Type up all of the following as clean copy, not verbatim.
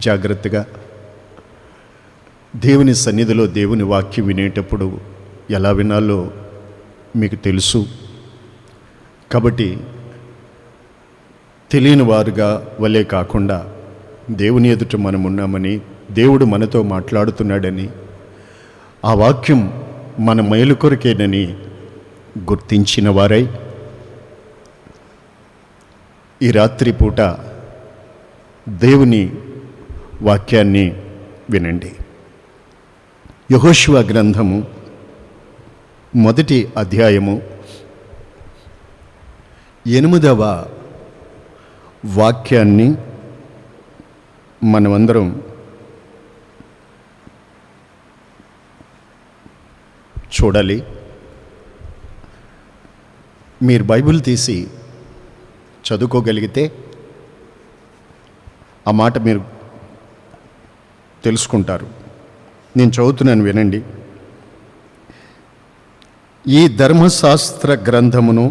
జాగ్రత్తగా దేవుని సన్నిధిలో దేవుని వాక్యం వినేటప్పుడు ఎలా వినాలో మీకు తెలుసు. కాబట్టి తెలియని వారుగా వలే కాకుండా దేవుని ఎదుట మనం ఉన్నామని, దేవుడు మనతో మాట్లాడుతున్నాడని, ఆ వాక్యం మన మేలు కొరకేనని గుర్తించిన వారై ఈ రాత్రి పూట దేవుని వాక్యాన్ని వినండి. యెహోషువ గ్రంథము 1వ అధ్యాయము 8వ వాక్యాన్ని మనమందరం చూడాలి. మీరు బైబిల్ తీసి చదువుకోగలిగితే ఆ మాట మీరు తెలుసుకుంటారు. నేను చదువుతున్నాను, వినండి. ఈ ధర్మశాస్త్ర గ్రంథమును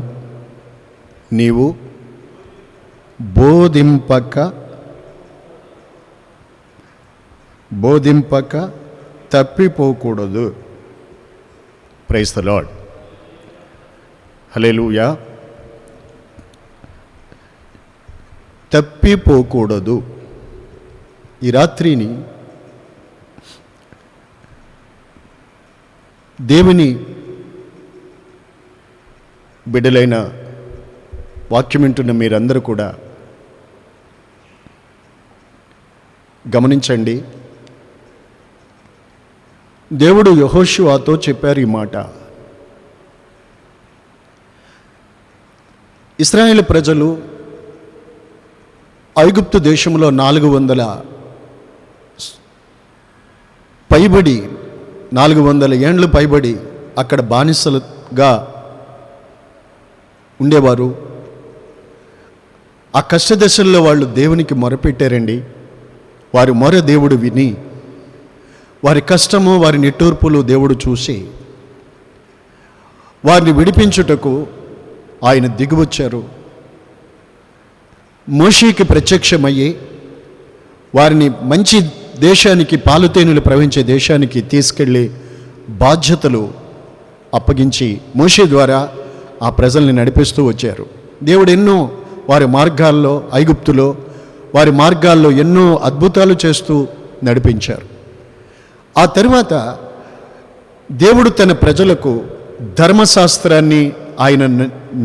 నీవు బోధింపక తప్పిపోకూడదు. Praise the lord. హల్లెలూయా. తప్పిపోకూడదు. ఈ రాత్రిని దేవుని బిడ్డలైన వాక్యం వింటున్న మీరందరూ కూడా గమనించండి. దేవుడు యెహోషువతో చెప్పారు ఈ మాట. ఇశ్రాయేలు ప్రజలు ఐగుప్తు దేశంలో 400 ఏండ్లు పైబడి అక్కడ బానిసలుగా ఉండేవారు. ఆ కష్టదశల్లో వాళ్ళు దేవునికి మొరపెట్టారండి. వారి మొర దేవుడు విని, వారి కష్టము, వారి నిట్టూర్పులు దేవుడు చూసి వారిని విడిపించుటకు ఆయన దిగివచ్చారు. మోషేకి ప్రత్యక్షమయ్యి వారిని మంచి దేశానికి, పాలుతేనెలు ప్రవహించే దేశానికి తీసుకెళ్ళి బాధ్యతలు అప్పగించి మోషే ద్వారా ఆ ప్రజల్ని నడిపిస్తూ వచ్చారు. దేవుడు ఎన్నో వారి మార్గాల్లో, ఐగుప్తులో వారి మార్గాల్లో ఎన్నో అద్భుతాలు చేస్తూ నడిపించారు. ఆ తర్వాత దేవుడు తన ప్రజలకు ధర్మశాస్త్రాన్ని, ఆయన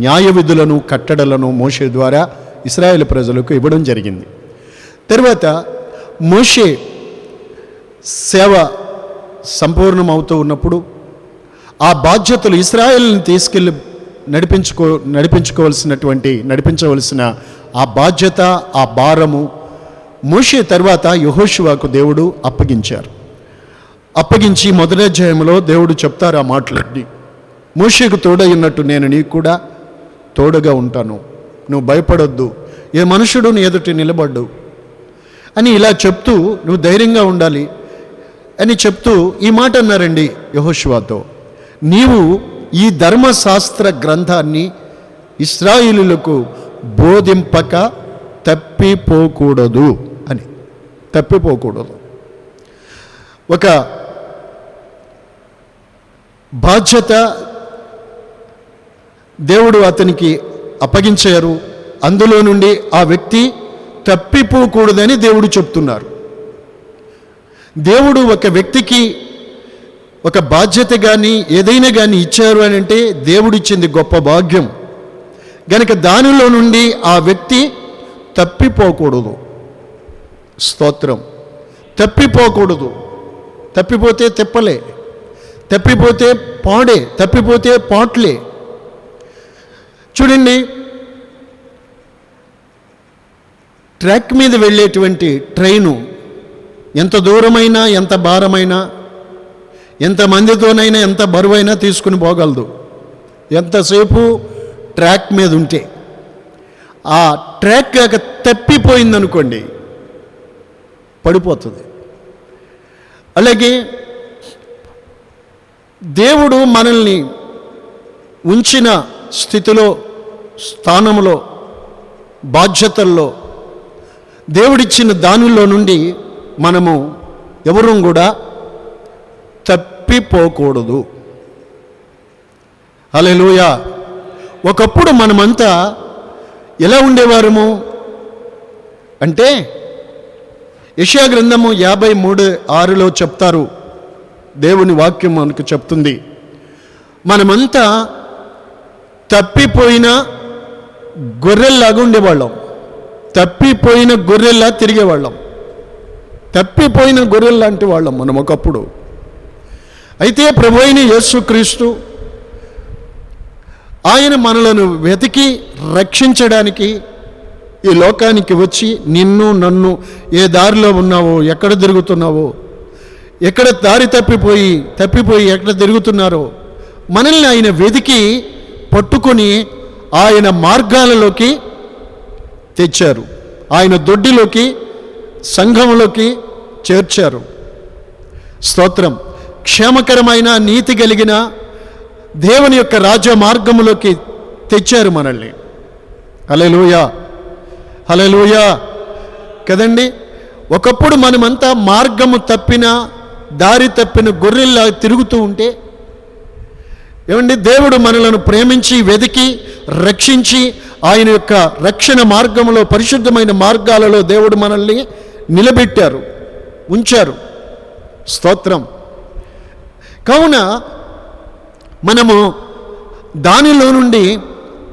న్యాయ విధులను, కట్టడలను మోషే ద్వారా ఇశ్రాయేలు ప్రజలకు ఇవ్వడం జరిగింది. తర్వాత మోషే సేవ సంపూర్ణమవుతూ ఉన్నప్పుడు ఆ బాధ్యతలు ఇశ్రాయేలుని తీసుకెళ్ళి నడిపించవలసిన ఆ బాధ్యత, ఆ భారము మోషే తర్వాత యెహోషువకు దేవుడు అప్పగించారు. అప్పగించి 1వ అధ్యాయంలో దేవుడు చెప్తారు ఆ మాటలన్నీ. మోషేకు తోడై ఉన్నట్టు నేను నీకు కూడా తోడుగా ఉంటాను, నువ్వు భయపడొద్దు, ఏ మనుషుడు నీ ఎదుటి నిలబడ్డు అని ఇలా చెప్తూ నువ్వు ధైర్యంగా ఉండాలి అని చెప్తూ ఈ మాట అన్నారండి యెహోషువతో. నీవు ఈ ధర్మశాస్త్ర గ్రంథాన్ని ఇశ్రాయేలులకు బోధింపక తప్పిపోకూడదు అని. తప్పిపోకూడదు. ఒక బాధ్యత దేవుడు అతనికి అప్పగించారు. అందులో నుండి ఆ వ్యక్తి తప్పిపోకూడదని దేవుడు చెప్తున్నారు. దేవుడు ఒక వ్యక్తికి ఒక బాధ్యత కానీ ఏదైనా కానీ ఇచ్చారు అని అంటే దేవుడిచ్చింది గొప్ప భాగ్యం గనుక దానిలో నుండి ఆ వ్యక్తి తప్పిపోకూడదు. స్తోత్రం. తప్పిపోకూడదు. తప్పిపోతే తెప్పలే, తప్పిపోతే పాడే, తప్పిపోతే పాట్లే. చూడండి, ట్రాక్ మీద వెళ్ళేటువంటి ట్రైను ఎంత దూరమైనా, ఎంత భారమైనా, ఎంతమందితోనైనా, ఎంత బరువైనా తీసుకుని పోగలదు ఎంతసేపు ట్రాక్ మీద ఉంటే. ఆ ట్రాక్ కాక తప్పిపోయిందనుకోండి పడిపోతుంది. అలాగే దేవుడు మనల్ని ఉంచిన స్థితిలో, స్థానంలో, బాధ్యతల్లో, దేవుడిచ్చిన దానిలో నుండి మనము ఎవరూ కూడా తప్పిపోకూడదు. హల్లెలూయా. ఒకప్పుడు మనమంతా ఎలా ఉండేవారము అంటే యెషయా గ్రంథము 53:6 చెప్తారు, దేవుని వాక్యం మనకు చెప్తుంది, మనమంతా తప్పిపోయిన గొర్రెల్లాగా ఉండేవాళ్ళం, తప్పిపోయిన గొర్రెల్లా తిరిగేవాళ్ళం, తప్పిపోయిన గొర్రెల్లాంటి వాళ్ళం మనం ఒకప్పుడు. అయితే ప్రభువైన యేసుక్రీస్తు ఆయన మనలను వెతికి రక్షించడానికి ఈ లోకానికి వచ్చి నిన్ను నన్ను ఏ దారిలో ఉన్నావో, ఎక్కడ తిరుగుతున్నావో, ఎక్కడ దారి తప్పిపోయి ఎక్కడ తిరుగుతున్నారో మనల్ని ఆయన వెతికి పట్టుకొని ఆయన మార్గాలలోకి తెచ్చారు, ఆయన దొడ్డిలోకి సంఘంలోకి చేర్చారు. స్తోత్రం. క్షేమకరమైన నీతి కలిగిన దేవుని యొక్క రాజ్య మార్గములోకి తెచ్చారు మనల్ని. హల్లెలూయా, హల్లెలూయా కదండి. ఒకప్పుడు మనమంతా మార్గము తప్పిన దారి తప్పిన గొర్రెల్లా తిరుగుతూ ఉంటే ఏమండి, దేవుడు మనలను ప్రేమించి వెతికి రక్షించి ఆయన యొక్క రక్షణ మార్గంలో పరిశుద్ధమైన మార్గాలలో దేవుడు మనల్ని నిలబెట్టారు, ఉంచారు. స్తోత్రం. కావున మనము దానిలో నుండి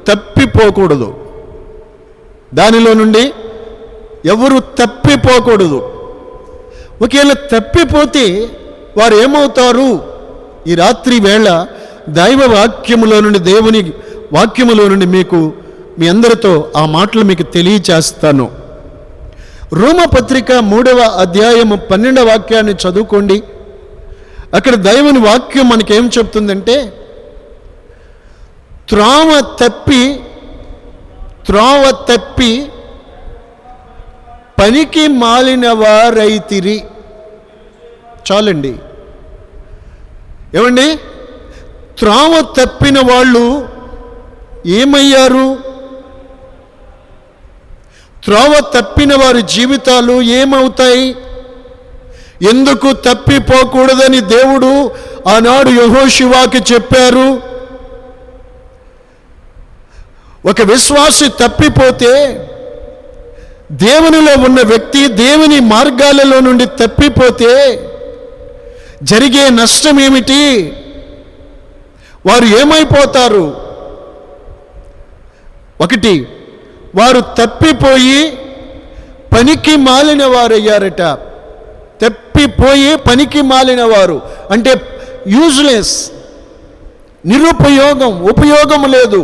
తప్పిపోకూడదు, దానిలో నుండి ఎవరు తప్పిపోకూడదు. ఒకవేళ తప్పిపోతే వారు ఏమవుతారు? ఈ రాత్రి వేళ దైవ వాక్యములో నుండి, దేవుని వాక్యములో నుండి మీ అందరితో ఆ మాటలు మీకు తెలియచేస్తాను. రోమపత్రిక 3వ అధ్యాయము 12వ వాక్యాన్ని చదువుకోండి. అక్కడ దైవుని వాక్యం మనకేం చెప్తుందంటే, త్రోవ తప్పి పనికి మాలిన వారైతిరి. చాలండి. ఏమండి, త్రోవ తప్పిన వాళ్ళు ఏమయ్యారు? త్రోవ తప్పిన వారి జీవితాలు ఏమవుతాయి? ఎందుకు తప్పిపోకూడదని దేవుడు ఆనాడు యెహోషువకి చెప్పారు. ఒక విశ్వాసి తప్పిపోతే, దేవునిలో ఉన్న వ్యక్తి దేవుని మార్గాలలో నుండి తప్పిపోతే జరిగే నష్టం ఏమిటి? వారు ఏమైపోతారు? ఒకటి, వారు తప్పిపోయి పనికి మాలిన వారయ్యారట. తప్పిపోయి పనికి మాలిన వారు అంటే యూజ్లెస్, నిరుపయోగం, ఉపయోగం లేదు.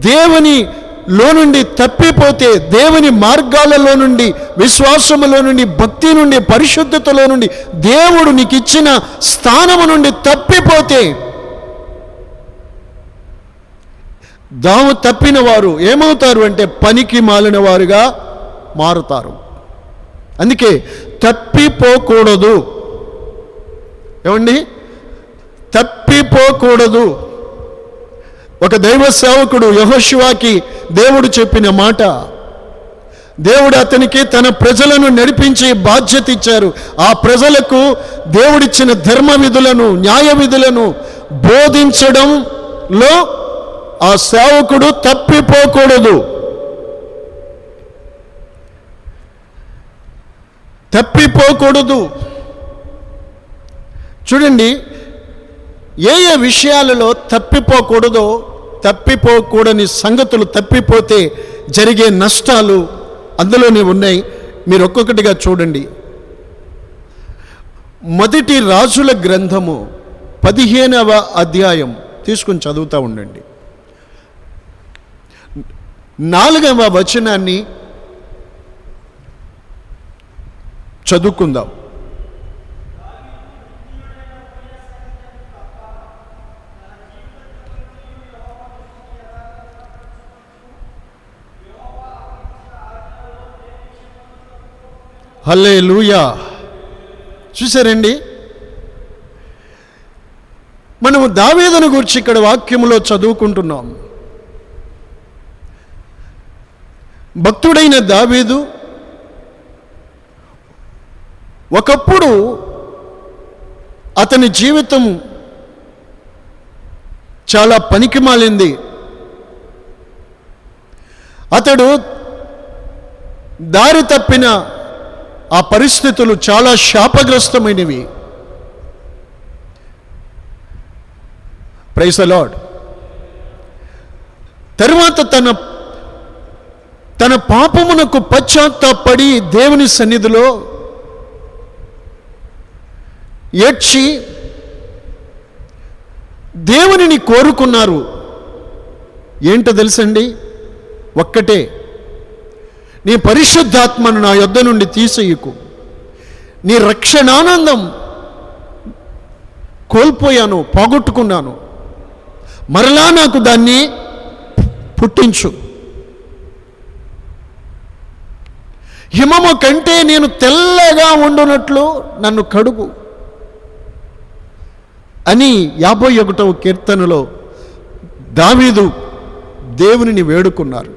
దేవునిలో నుండి తప్పిపోతే, దేవుని మార్గాలలో నుండి, విశ్వాసములో నుండి, భక్తి నుండి, పరిశుద్ధతలో నుండి, దేవుడు నీకు ఇచ్చిన స్థానము నుండి తప్పిపోతే, దాము తప్పిన వారు ఏమవుతారు అంటే పనికి మాలిన వారుగా మారుతారు. అందుకే తప్పిపోకూడదు. ఏమండి, తప్పిపోకూడదు. ఒక దైవ సేవకుడు యెహోషువకి దేవుడు చెప్పిన మాట, దేవుడు అతనికి తన ప్రజలను నడిపించే బాధ్యత ఇచ్చారు. ఆ ప్రజలకు దేవుడిచ్చిన ధర్మ విధులను, న్యాయ విధులను బోధించడంలో ఆ సేవకుడు తప్పిపోకూడదు. తప్పిపోకూడదు. చూడండి, ఏ ఏ విషయాలలో తప్పిపోకూడదో, తప్పిపోకూడని సంగతులు, తప్పిపోతే జరిగే నష్టాలు అందులోనే ఉన్నాయి. మీరు ఒక్కొక్కటిగా చూడండి. మొదటి రాజుల గ్రంథము 15వ అధ్యాయం తీసుకుని చదువుతూ ఉండండి. 4వ వచనాన్ని చదువుకుందాం. హల్లెలూయా. చూసారండి, మనము దావీదును గురించి ఇక్కడ వాక్యములో చదువుకుంటున్నాం. భక్తుడైన దావీదు ఒకప్పుడు అతని జీవితం చాలా పనికిమాలింది. అతడు దారి తప్పిన ఆ పరిస్థితులు చాలా శాపగ్రస్తమైనవి. Praise the lord. తరువాత తన పాపమునకు పశ్చాత్తాపడి దేవుని సన్నిధిలో ఏడ్చి దేవునిని కోరుకున్నారు. ఏంటో తెలుసండి? ఒక్కటే, నీ పరిశుద్ధాత్మను నా యొద్ద నుండి తీసేయకు. నీ రక్షణానందం కోల్పోయాను, పోగొట్టుకున్నాను. మరలా నాకు దాన్ని పుట్టించు. హిమము కంటే నేను తెల్లగా ఉండునట్లు నన్ను కడుగు అని 51వ కీర్తనలో దావీదు దేవునిని వేడుకున్నారు.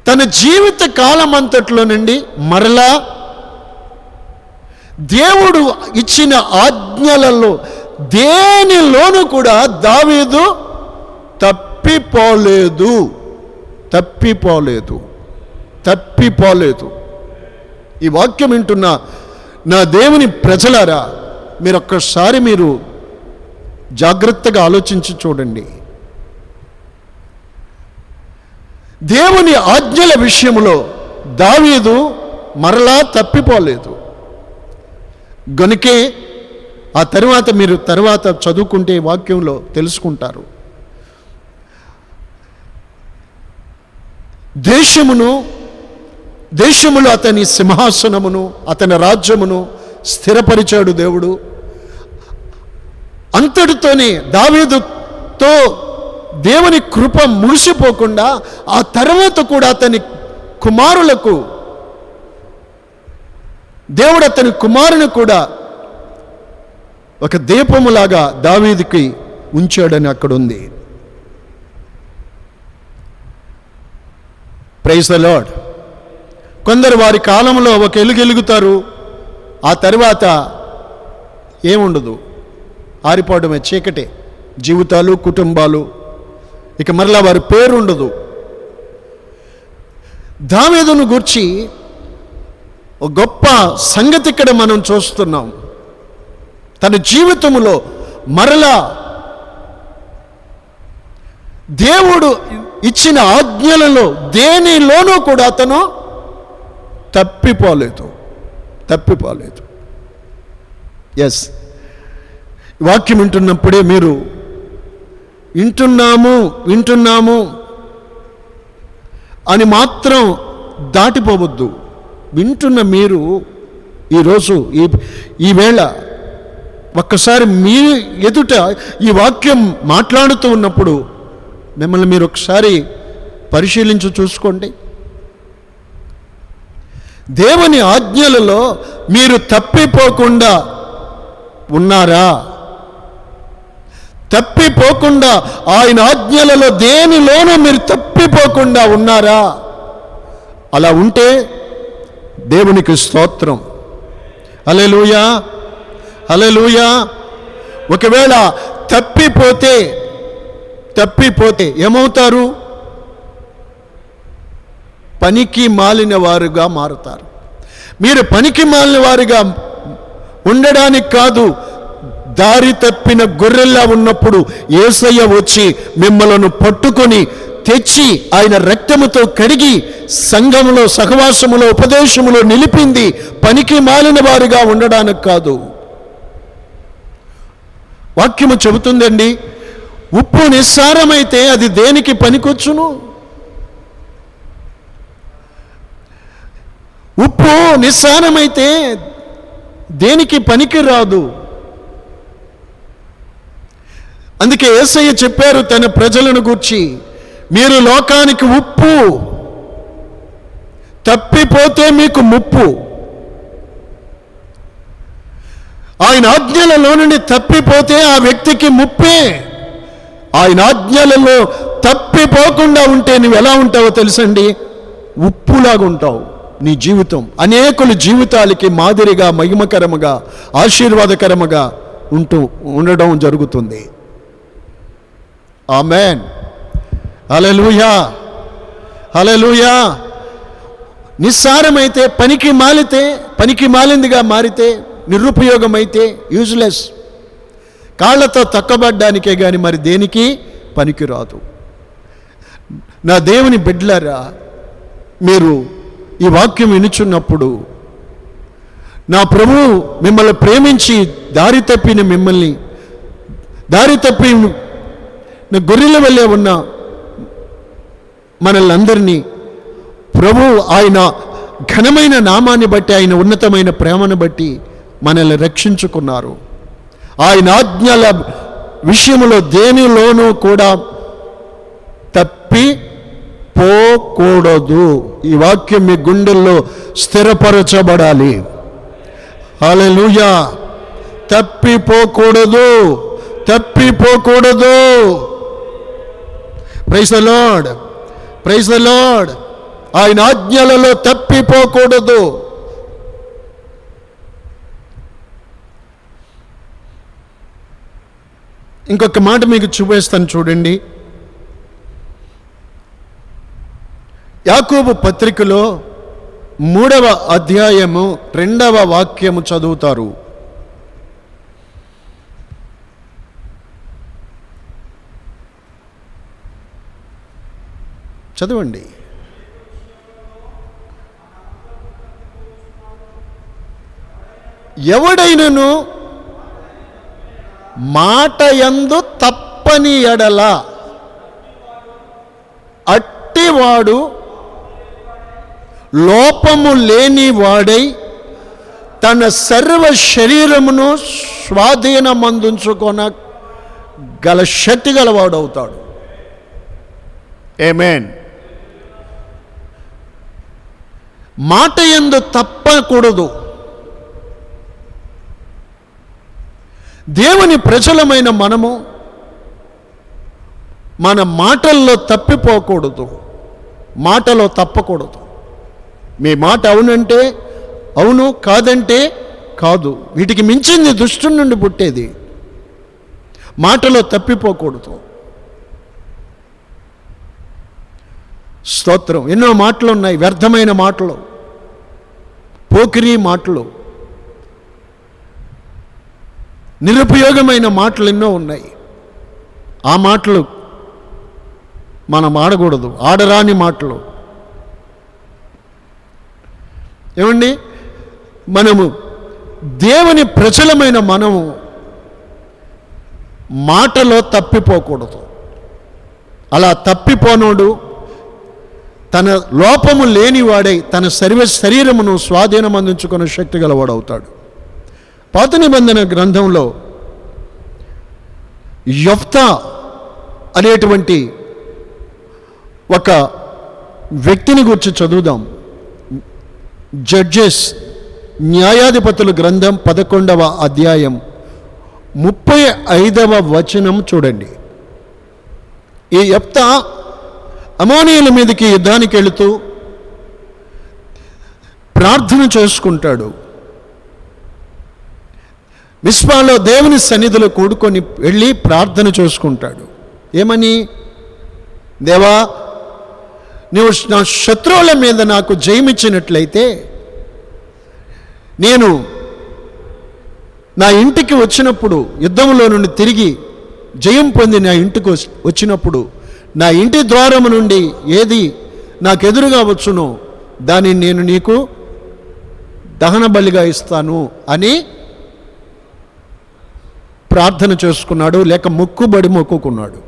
తన జీవిత కాలమంతట్లో నుండి మరలా దేవుడు ఇచ్చిన ఆజ్ఞలలో దేనిలోనూ కూడా దావీదు తప్పిపోలేదు. ఈ వాక్యం వింటున్న నా దేవుని ప్రజలారా, మీరు జాగ్రత్తగా ఆలోచించి చూడండి. దేవుని ఆజ్ఞల విషయంలో దావీదు మరలా తప్పిపోలేదు. గనుకే ఆ తర్వాత చదువుకుంటే వాక్యంలో తెలుసుకుంటారు. దేశములో అతని సింహాసనమును, అతని రాజ్యమును స్థిరపరిచాడు దేవుడు. అంతటితోనే దావీదుతో దేవుని కృప ముగిసిపోకుండా ఆ తర్వాత కూడా అతని కుమారులకు దేవుడు అతని కుమారుని కూడా ఒక దీపములాగా దావీదుకి ఉంచాడని అక్కడ ఉంది. Praise the Lord. కొందరు వారి కాలంలో ఒక ఎలుగెలుగుతారు, ఆ తర్వాత ఏముండదు, ఆరిపోవడమే, చీకటే జీవితాలు, కుటుంబాలు, ఇక మరలా వారి పేరు ఉండదు. దావీదును గూర్చి ఒక గొప్ప సంగతి ఇక్కడ మనం చూస్తున్నాం. తన జీవితంలో మరలా దేవుడు ఇచ్చిన ఆజ్ఞలలో దేనిలోనూ కూడా అతను తప్పిపోలేదు. ఎస్, వాక్యం వింటున్నప్పుడే మీరు వింటున్నాము అని మాత్రం దాటిపోవద్దు. వింటున్న మీరు ఈరోజు ఈ వేళ ఒక్కసారి మీ ఎదుట ఈ వాక్యం మాట్లాడుతూ ఉన్నప్పుడు మిమ్మల్ని మీరు ఒకసారి పరిశీలించి చూసుకోండి. దేవుని ఆజ్ఞలలో మీరు తప్పిపోకుండా ఉన్నారా? తప్పిపోకుండా ఆయన ఆజ్ఞలలో దేనిలోనూ మీరు తప్పిపోకుండా ఉన్నారా? అలా ఉంటే దేవునికి స్తోత్రం. హల్లెలూయా, హల్లెలూయా. ఒకవేళ తప్పిపోతే ఏమవుతారు? పనికి మాలిన వారుగా మారుతారు. మీరు పనికి మాలిన వారుగా ఉండడానికి కాదు, దారి తప్పిన గొర్రెల్లా ఉన్నప్పుడు యేసయ్య వచ్చి మిమ్మలను పట్టుకొని తెచ్చి ఆయన రక్తముతో కడిగి సంఘములో, సహవాసములో, ఉపదేశములో నిలిపింది పనికి మాలిన వారుగా ఉండడానికి కాదు. వాక్యము చెబుతుందండి, ఉప్పు నిస్సారమైతే అది దేనికి పనికొచ్చును? ఉప్పు నిస్సారమైతే దేనికి పనికి రాదు. అందుకే యేసయ్య చెప్పారు తన ప్రజలను గూర్చి, మీరు లోకానికి ఉప్పు, తప్పిపోతే మీకు ముప్పు. ఆయన ఆజ్ఞలలో నుండి తప్పిపోతే ఆ వ్యక్తికి ముప్పే. ఆయన ఆజ్ఞలలో తప్పిపోకుండా ఉంటే నువ్వు ఎలా ఉంటావో తెలుసండి? ఉప్పులాగా ఉంటావు. నీ జీవితం అనేకుల జీవితాలకి మాదిరిగా, మహిమకరముగా, ఆశీర్వాదకరముగా ఉండడం జరుగుతుంది. ఆమేన్. హల్లెలూయా, హల్లెలూయా. నిస్సారమైతే, పనికి మాలిందిగా మారితే, నిరుపయోగమైతే, యూజ్లెస్, కాళ్ళతో తక్కబడ్డానికే కానీ మరి దేనికి పనికిరాదు. నా దేవుని బిడ్డలారా, మీరు ఈ వాక్యం వినుచున్నప్పుడు నా ప్రభువు మిమ్మల్ని ప్రేమించి దారి తప్పి గొర్రెల వల్లే ఉన్న మనల్ని అందరినీ ప్రభువు ఆయన ఘనమైన నామాన్ని బట్టి, ఆయన ఉన్నతమైన ప్రేమను బట్టి మనల్ని రక్షించుకున్నారు. ఆయన ఆజ్ఞల విషయంలో దేనిలోనూ కూడా తప్పిపోకూడదు. ఈ వాక్యం మీ గుండెల్లో స్థిరపరచబడాలి. హల్లెలూయా. తప్పిపోకూడదు. Praise the lord, praise the lord. ఆయన ఆజ్ఞలలో తప్పిపోకూడదు. ఇంకొక మాట మీకు చూపిస్తాను చూడండి. యాకోబు పత్రికలో 3వ అధ్యాయము 2వ వాక్యము చదువుతారు. చదవండి. ఎవడైనను మాట యందు తప్పని ఎడల అట్టివాడు లోపము లేని వాడై తన సర్వ శరీరమును స్వాధీనమందుంచుకొన గల శక్తి గలవాడవుతాడు. ఆమేన్. మాట యందు తప్పకూడదు. దేవుని ప్రజలమైన మనము మన మాటల్లో తప్పిపోకూడదు, మాటలో తప్పకూడదు. మీ మాట అవునంటే అవును, కాదంటే కాదు. వీటికి మించింది దుష్టుని నుండి పుట్టేది. మాటలో తప్పిపోకూడదు. స్తోత్రం. ఎన్నో మాటలు ఉన్నాయి, వ్యర్థమైన మాటలు, పోకిరీ మాటలు, నిరుపయోగమైన మాటలు ఎన్నో ఉన్నాయి. ఆ మాటలు మనం ఆడకూడదు, ఆడరాని మాటలు. ఏమండి, మనము దేవుని ప్రజలమైన మనము మాటలో తప్పిపోకూడదు. అలా తప్పిపోనోడు తన లోపము లేనివాడై తన శరీరమును స్వాధీనం అందించుకునే శక్తి గలవాడవుతాడు. పాత నిబంధన గ్రంథంలో యెఫ్తా అనేటువంటి ఒక వ్యక్తిని గురించి చదువుదాం. జడ్జెస్, న్యాయాధిపతుల గ్రంథం 11వ అధ్యాయం 35వ వచనం చూడండి. ఈ యెఫ్తా అమోనీయుల మీదకి యుద్ధానికి వెళుతూ ప్రార్థన చేసుకుంటాడు. మిస్పాలో దేవుని సన్నిధిలో కూడుకొని వెళ్ళి ప్రార్థన చేసుకుంటాడు. ఏమని? దేవా, నీవు నా శత్రువుల మీద నాకు జయమిచ్చినట్లయితే నేను నా ఇంటికి వచ్చినప్పుడు, యుద్ధంలో నుండి తిరిగి జయం పొంది నా ఇంటికి వచ్చినప్పుడు, నా ఇంటి ద్వారము నుండి ఏది నాకు ఎదురుగా వచ్చునో దానిని నేను నీకు దహన బలిగా ఇస్తాను అని ప్రార్థన చేసుకున్నాడు. లేక మొక్కుకున్నాడు.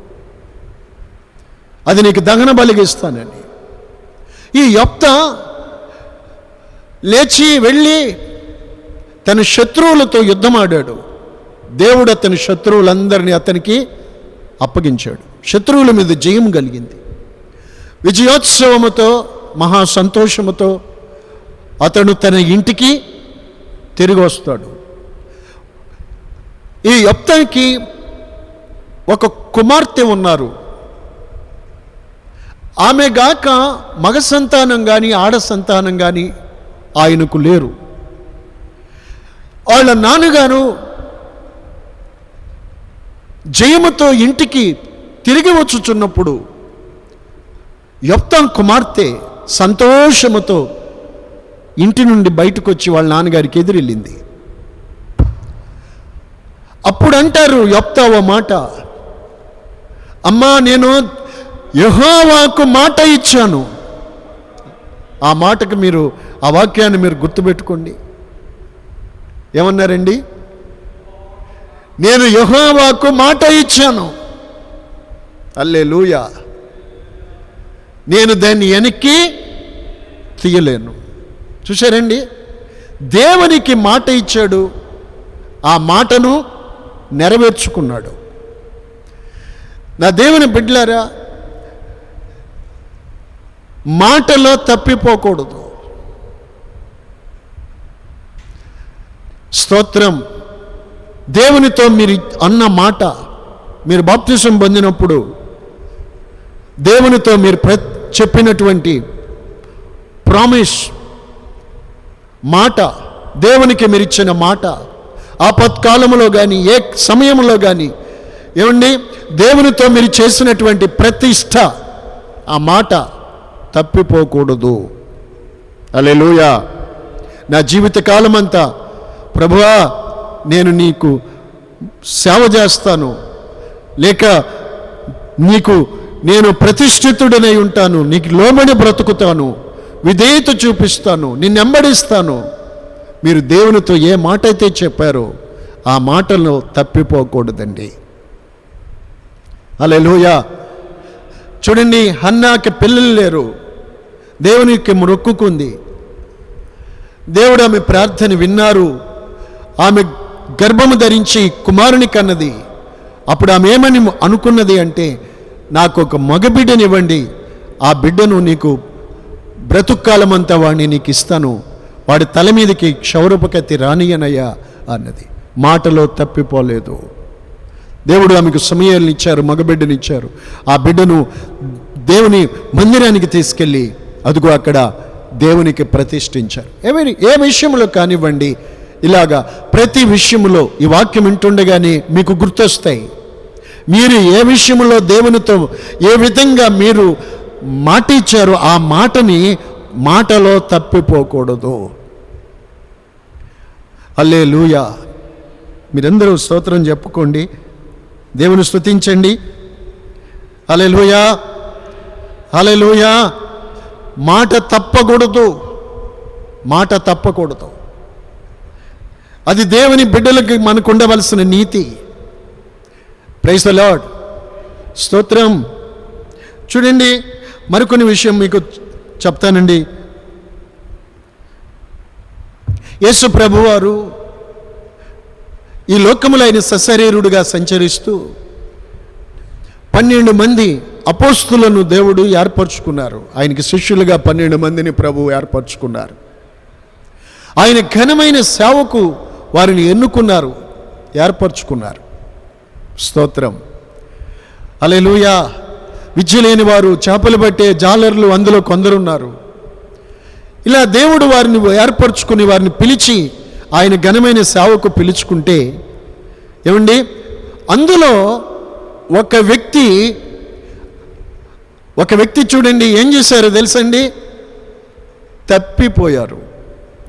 అది నీకు దహన బలిగా ఇస్తానని. ఈ యెఫ్తా లేచి వెళ్ళి తన శత్రువులతో యుద్ధమాడాడు. దేవుడు అతని శత్రువులందరినీ అతనికి అప్పగించాడు. శత్రువుల మీద జయం కలిగింది. విజయోత్సవముతో, మహా సంతోషముతో అతడు తన ఇంటికి తిరిగి వస్తాడు. ఈ యెఫ్తాకి ఒక కుమార్తె ఉన్నారు. ఆమె గాక మగ సంతానం కానీ ఆడ సంతానం కానీ ఆయనకు లేరు. వాళ్ళ నాన్నగారు జయముతో ఇంటికి తిరిగి వచ్చుచున్నప్పుడు యెఫ్తా కుమార్తె సంతోషముతో ఇంటి నుండి బయటకు వచ్చి వాళ్ళ నాన్నగారికి ఎదురెళ్ళింది. అప్పుడు అంటారు యెఫ్తా ఓ మాట, అమ్మా నేను యెహోవాకు మాట ఇచ్చాను. ఆ మాటకు మీరు ఆ వాక్యాన్ని మీరు గుర్తుపెట్టుకోండి. ఏమన్నారండి? నేను యెహోవాకు మాట ఇచ్చాను. హల్లెలూయా. నేను దాన్ని వెనక్కి తీయలేను. చూశారండి, దేవునికి మాట ఇచ్చాడు, ఆ మాటను నెరవేర్చుకున్నాడు. నా దేవుని బిడ్డలారా, మాటలో తప్పిపోకూడదు. స్తోత్రం. దేవునితో మీరు అన్న మాట, మీరు బాప్తిసం పొందినప్పుడు దేవునితో మీరు చెప్పినటువంటి ప్రామిస్ మాట, దేవునికి మీరు ఇచ్చిన మాట, ఆపత్కాలంలో కానీ ఏ సమయంలో కానీ ఏమండి దేవునితో మీరు చేసినటువంటి ప్రతిష్ట, ఆ మాట తప్పిపోకూడదు. హల్లెలూయా. నా జీవిత కాలం అంతా ప్రభువా నేను నీకు సేవ చేస్తాను, లేక నీకు నేను ప్రతిష్ఠితుడనై ఉంటాను, నీకు లోబడి బ్రతుకుతాను, విధేయత చూపిస్తాను, నిన్నెంబడిస్తాను. మీరు దేవునితో ఏ మాట అయితే చెప్పారో ఆ మాటలో తప్పిపోకూడదండి. హల్లెలూయా. చూడండి, హన్నాకి పిల్లలు లేరు, దేవునికి మొక్కుకుంది. దేవుడు ఆమె ప్రార్థన విన్నారు. ఆమె గర్భము ధరించి కుమారుని కన్నది. అప్పుడు ఆమె ఏమని అనుకున్నది అంటే, నాకు ఒక మగబిడ్డనివ్వండి, ఆ బిడ్డను నీకు బ్రతుక్కాలమంతా వాడిని నీకు ఇస్తాను, వాడి తల మీదకి క్షౌరపకత్తి రానియనయ్యా అన్నది. మాటలో తప్పిపోలేదు. దేవుడు ఆమెకు సమయాలను ఇచ్చారు, మగబిడ్డనిచ్చారు. ఆ బిడ్డను దేవుని మందిరానికి తీసుకెళ్ళి అదుగో అక్కడ దేవునికి ప్రతిష్ఠించారు. ఏ విషయంలో కానివ్వండి, ఇలాగా ప్రతి విషయంలో ఈ వాక్యం వింటుండగానే మీకు గుర్తొస్తాయి. మీరు ఏ విషయంలో దేవునితో ఏ విధంగా మీరు మాట ఇచ్చారో ఆ మాటని మాటలో తప్పిపోకూడదు. హల్లెలూయా. మీరందరూ స్తోత్రం చెప్పుకోండి, దేవుని స్తుతించండి. హల్లెలూయా, హల్లెలూయా. మాట తప్పకూడదు, మాట తప్పకూడదు. అది దేవుని బిడ్డలకు మనకు ఉండవలసిన నీతి. Praise the Lord. స్తోత్రం. చూడండి, మరికొన్ని విషయం మీకు చెప్తానండి. యేసు ప్రభువారు ఈ లోకములో ఆయన సశరీరుడుగా సంచరిస్తూ 12 మంది అపోస్తులను దేవుడు ఏర్పరచుకున్నారు. ఆయనకి శిష్యులుగా 12 మందిని ప్రభువు ఏర్పరచుకున్నారు. ఆయన ఘనమైన సేవకు వారిని ఎన్నుకున్నారు, ఏర్పరచుకున్నారు. స్తోత్రం. హల్లెలూయా. విద్య లేని వారు, చేపలు పట్టే జాలర్లు అందులో కొందరున్నారు. ఇలా దేవుడు వారిని ఏర్పరచుకుని వారిని పిలిచి ఆయన ఘనమైన సేవకు పిలుచుకుంటే ఏమండి, అందులో ఒక వ్యక్తి చూడండి ఏం చేశారో తెలుసండి, తప్పిపోయారు.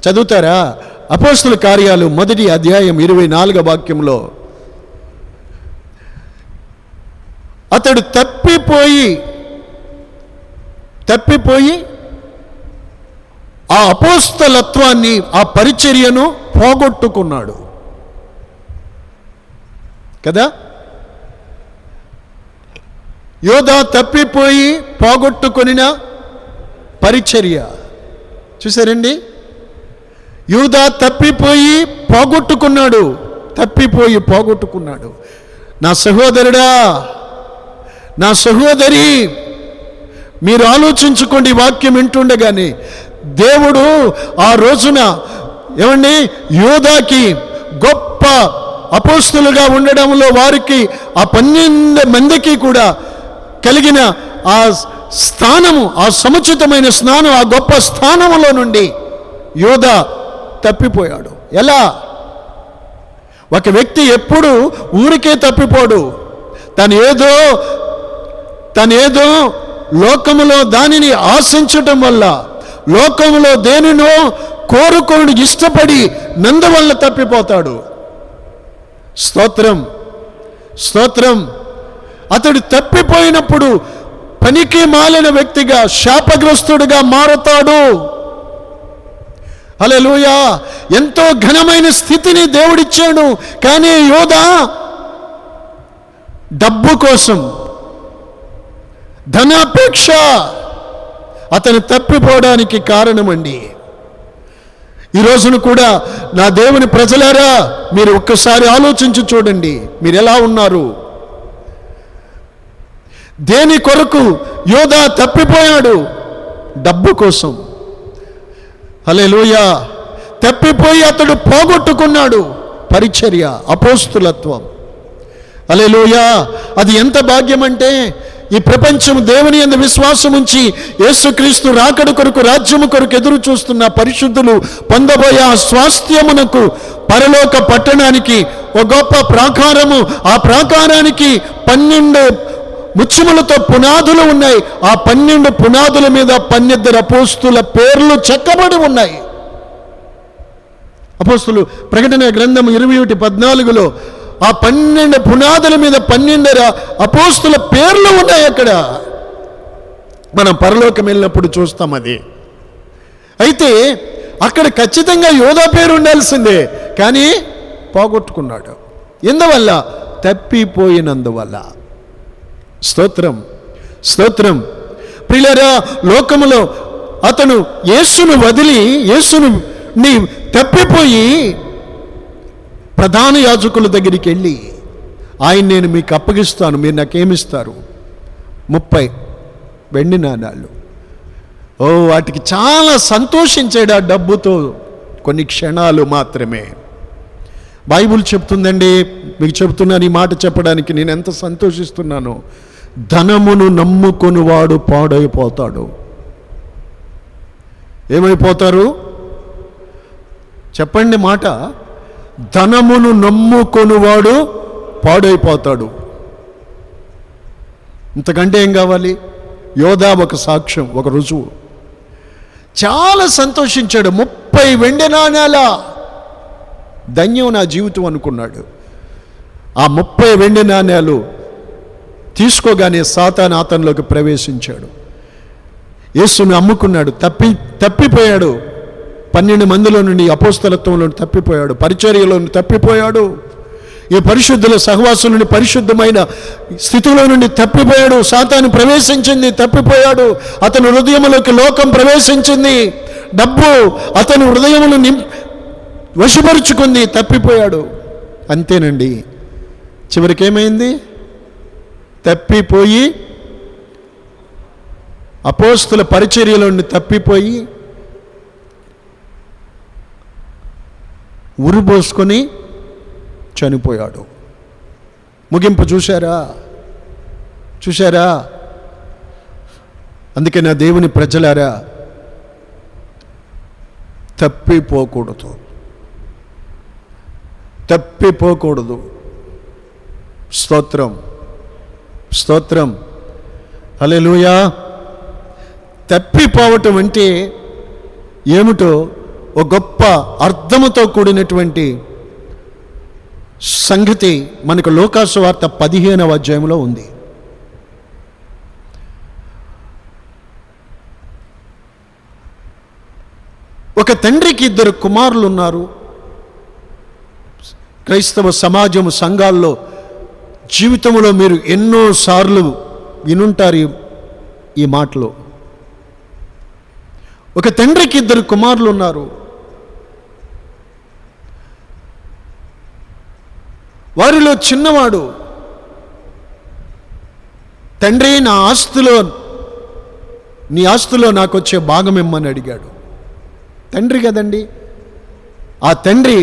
చదువుతారా? అపోస్తుల కార్యాలు 1వ అధ్యాయం 24వ వాక్యంలో అతడు తప్పిపోయి ఆ అపోస్తలత్వాన్ని, ఆ పరిచర్యను పోగొట్టుకున్నాడు కదా. యోధా తప్పిపోయి పోగొట్టుకొనిన పరిచర్య. చూసారండి, యూదా తప్పిపోయి పోగొట్టుకున్నాడు. నా సహోదరుడా, నా సహోదరి, మీరు ఆలోచించుకోండి. వాక్యం వింటుండగానే దేవుడు ఆ రోజున ఏమండి యూదాకి గొప్ప అపోస్తులుగా ఉండడంలో వారికి ఆ 12 మందికి కూడా కలిగిన ఆ స్థానము, ఆ సముచితమైన స్థానం, ఆ గొప్ప స్థానంలో నుండి యోధా తప్పిపోయాడు. ఎలా? ఒక వ్యక్తి ఎప్పుడు ఊరికే తప్పిపోడు. తనేదో లోకములో దానిని ఆశించటం వల్ల, లోకములో దేనినో కోరుకొని ఇష్టపడి నందువల్ల తప్పిపోతాడు. స్తోత్రం, స్తోత్రం. అతడు తప్పిపోయినప్పుడు పనికి మాలిన వ్యక్తిగా, శాపగ్రస్తుడిగా మారుతాడు. హల్లెలూయా. ఎంతో ఘనమైన స్థితిని దేవుడిచ్చాడు. కానీ యోధా డబ్బు కోసం, ధనాపేక్ష అతను తప్పిపోవడానికి కారణమండి. ఈ రోజున కూడా నా దేవుని ప్రజలారా, మీరు ఒక్కసారి ఆలోచించి చూడండి, మీరు ఎలా ఉన్నారు? దేని కొరకు యోధా తప్పిపోయాడు? డబ్బు కోసం. హల్లెలూయా. తప్పిపోయి అతడు పోగొట్టుకున్నాడు పరిచర్య, అపోస్తులత్వం. హల్లెలూయా. అది ఎంత భాగ్యం అంటే, ఈ ప్రపంచం దేవుని యందు విశ్వాసం ఉంచి యేసుక్రీస్తు రాకడ కొరకు, రాజ్యము కొరకు ఎదురు చూస్తున్న పరిశుద్ధులు పొందబోయే ఆ స్వాస్థ్యమునకు, పరలోక పట్టణానికి ఒక గొప్ప ప్రాకారము, ఆ ప్రాకారానికి 12 ముత్యములతో పునాదులు ఉన్నాయి. ఆ 12 పునాదుల మీద 12 అపోస్తుల పేర్లు చెక్కబడి ఉన్నాయి. అపోస్తులు ప్రకటన గ్రంథం 21:14లో ఆ 12 పునాదుల మీద 12 అపోస్తుల పేర్లు ఉన్నాయి. అక్కడ మనం పరలోకం వెళ్ళినప్పుడు చూస్తాం అది. అయితే అక్కడ ఖచ్చితంగా యోధా పేరు ఉండాల్సిందే, కానీ పోగొట్టుకున్నాడు. ఎందువల్ల? తప్పిపోయినందువల్ల. స్తోత్రం, స్తోత్రం. ప్రియులారా, లోకములో అతను యేసును వదిలి, యేసుని తప్పిపోయి ప్రధాన యాజకుల దగ్గరికి వెళ్ళి, ఆయన నేను మీకు అప్పగిస్తాను, మీరు నాకేమిస్తారు? 30 వెండి నాణాలు. వాటికి చాలా సంతోషించాడు. ఆ డబ్బుతో కొన్ని క్షణాలు మాత్రమే. బైబిల్ చెప్తుందండి, మీకు చెప్తున్నాను ఈ మాట చెప్పడానికి నేను ఎంత సంతోషిస్తున్నానో. ధనమును నమ్ముకొనివాడు పాడైపోతాడు. ఏమైపోతారు చెప్పండి మాట? ధనమును నమ్ముకొనివాడు పాడైపోతాడు. ఇంతకంటే ఏం కావాలి? యోధా ఒక సాక్ష్యం, ఒక రుజువు. చాలా సంతోషించాడు. 30 వెండి నాణాల, ధన్యం నా జీవితం అనుకున్నాడు. ఆ 30 వెండి నాణ్యాలు తీసుకోగానే సాతాను అతనిలోకి ప్రవేశించాడు. యేసును అమ్ముకున్నాడు. తప్పిపోయాడు. 12 మందిలో నుండి, అపోస్తలత్వంలో తప్పిపోయాడు, పరిచర్యలో తప్పిపోయాడు, ఈ పరిశుద్ధుల సహవాసం నుండి, పరిశుద్ధమైన స్థితిలో నుండి తప్పిపోయాడు. సాతాను ప్రవేశించింది, తప్పిపోయాడు. అతని హృదయంలోకి లోకం ప్రవేశించింది. డబ్బు అతని హృదయమును వశపరుచుకుంది, తప్పిపోయాడు. అంతేనండి. చివరికి ఏమైంది? తప్పిపోయి, అపోస్తుల పరిచర్యలో నుండి తప్పిపోయి ఉరిపోసుకొని చనిపోయాడు. ముగింపు చూశారా? చూశారా? అందుకే నా దేవుని ప్రజలారా, తప్పిపోకూడదు, తప్పిపోకూడదు. స్తోత్రం, స్తోత్రం. హల్లెలూయా. తప్పిపోవటం అంటే ఏమిటో ఒక గొప్ప అర్థముతో కూడినటువంటి సంగతి మనకు లూకాసు వార్త 15వ అధ్యాయంలో ఉంది. ఒక తండ్రికి 2 కుమారులు ఉన్నారు. క్రైస్తవ సమాజం, సంఘాల్లో, జీవితంలో మీరు ఎన్నోసార్లు వినుంటారు ఈ మాటలు. ఒక తండ్రికి 2 కుమారులు ఉన్నారు. వారిలో చిన్నవాడు, తండ్రి నా ఆస్తిలో, నీ ఆస్తిలో నాకు వచ్చే భాగం ఇమ్మని అడిగాడు. తండ్రి కదండి. ఆ తండ్రి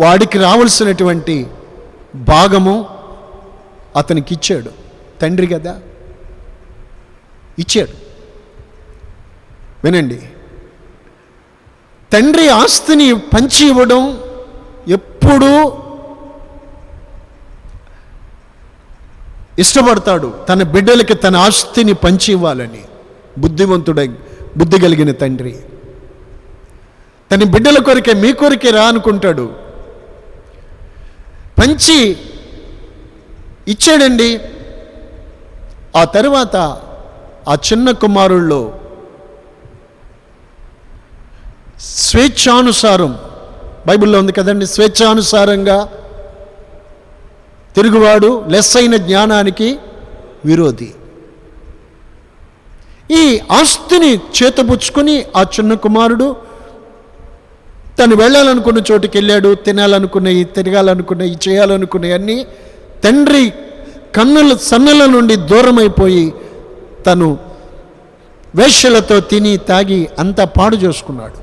వాడికి రావాల్సినటువంటి భాగము అతనికి ఇచ్చాడు. తండ్రి కదా, ఇచ్చాడు. వినండి, తండ్రి ఆస్తిని పంచి ఇవ్వడం ఎప్పుడూ ఇష్టపడతాడు. తన బిడ్డలకి తన ఆస్తిని పంచి ఇవ్వాలని బుద్ధి కలిగిన తండ్రి తన బిడ్డల కొరికే, మీ కొరికే రా అనుకుంటాడు. పంచి ఇచ్చాడండి. ఆ తర్వాత ఆ చిన్న కుమారుల్లో స్వేచ్ఛానుసారం, బైబిల్లో ఉంది కదండి, స్వేచ్ఛానుసారంగా తిరుగువాడు లెస్సైన జ్ఞానానికి విరోధి. ఈ ఆస్తిని చేతపుచ్చుకొని ఆ చిన్న కుమారుడు తను వెళ్ళాలనుకున్న చోటుకి వెళ్ళాడు. తినాలనుకున్నవి, తిరగాలనుకున్నవి, చేయాలనుకున్నవి అన్నీ తండ్రి సన్నల నుండి దూరం అయిపోయి తను వేశ్యలతో తిని తాగి అంతా పాడు చేసుకున్నాడు.